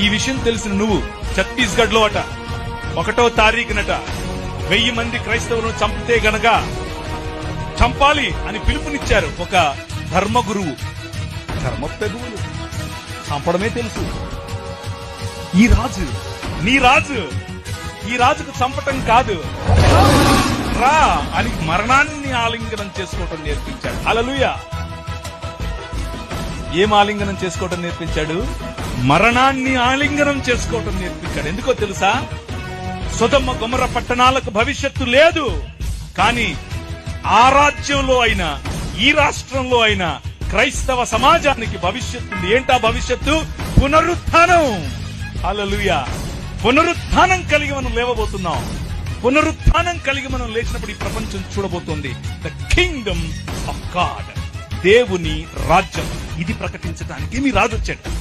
ఈ విషయం తెలిసిన నువ్వు ఛత్తీస్గఢ్ లో అట 1వ తారీఖునట 1000 మంది క్రైస్తవులను చంపితే గనక చంపాలి అని పిలుపునిచ్చారు ఒక ధర్మ గురువు. ధర్మ పెదవులు చంపడమే తెలుసు. ఈ రాజు, నీ రాజు, ఈ రాజుకు చంపటం కాదు, రా అని మరణాన్ని ఆలింగనం చేసుకోవటం నేర్పించాడు. హల్లెలూయా. ఏం ఆలింగనం చేసుకోవటం నేర్పించాడు? మరణాన్ని ఆలింగనం చేసుకోవటం నేర్పించాడు. ఎందుకో తెలుసా? సొదొమ గొమొర్రా పట్టణాలకు భవిష్యత్తు లేదు, కానీ ఆ రాజ్యంలో అయినా ఈ రాష్ట్రంలో అయినా క్రైస్తవ సమాజానికి భవిష్యత్తు ఉంది. ఏంటా భవిష్యత్తు? పునరుత్థానం. హల్లెలూయా. పునరుత్థానం కలిగి మనం లేవబోతున్నాం. పునరుత్థానం కలిగి మనం లేచినప్పుడు ఈ ప్రపంచం చూడబోతోంది ద కింగ్డమ్ ఆఫ్ గాడ్, దేవుని రాజ్యం. ఇది ప్రకటించడానికి మీ రాజు వచ్చాడు.